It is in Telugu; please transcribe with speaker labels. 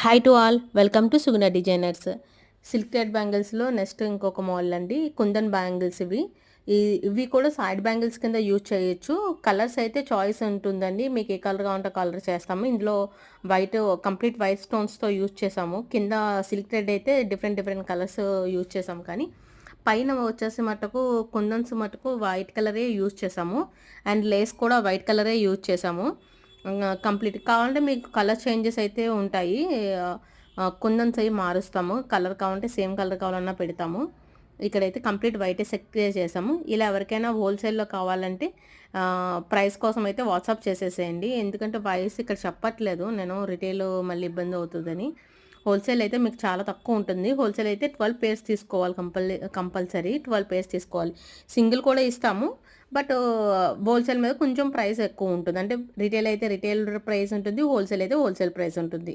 Speaker 1: Hi to all, welcome to Suguna designers. Silk thread బ్యాంగిల్స్లో నెక్స్ట్ ఇంకొక మోడల్ అండి, కుందన్ బ్యాంగిల్స్. ఇవి కూడా సైడ్ బ్యాంగిల్స్ కింద యూజ్ చేయొచ్చు. కలర్స్ అయితే చాయిస్ ఉంటుందండి, మీకు ఏ కలర్ కావాలంటే కలర్ చేస్తాము. ఇందులో వైట్, కంప్లీట్ వైట్ స్టోన్స్తో యూజ్ చేసాము. కింద సిల్క్ థ్రెడ్ అయితే డిఫరెంట్ డిఫరెంట్ కలర్స్ యూజ్ చేసాము. కానీ పైన వచ్చేసి మటుకు కుందన్స్ మటుకు వైట్ కలరే యూజ్ చేసాము. అండ్ లేస్ కూడా వైట్ కలరే యూజ్ చేసాము. కంప్లీట్ కావాలంటే మీకు కలర్ చేంజెస్ అయితే ఉంటాయి. కుందన్స్ అవి మారుస్తాము. కలర్ కావాలంటే సేమ్ కలర్ కావాలన్నా పెడతాము. ఇక్కడైతే కంప్లీట్ వైటే సెట్ చేసాము. ఇలా ఎవరికైనా హోల్సేల్లో కావాలంటే ప్రైస్ కోసం అయితే వాట్సాప్ చేసేసేయండి. ఎందుకంటే ప్రైస్ ఇక్కడ చెప్పట్లేదు నేను, రిటైల్ మళ్ళీ ఇబ్బంది అవుతుందని. హోల్సేల్ అయితే మీకు చాలా తక్కువ ఉంటుంది. హోల్సేల్ అయితే 12 పేర్స్ తీసుకోవాలి, కంపల్సరీ 12 పేర్స్ తీసుకోవాలి. సింగిల్ కూడా ఇస్తాము, బట్ హోల్సేల్ మీద కొంచెం ప్రైస్ ఎక్కువ ఉంటుంది. అంటే రిటైల్ అయితే రిటైల్ ప్రైస్ ఉంటుంది, హోల్సేల్ అయితే హోల్సేల్ ప్రైస్ ఉంటుంది.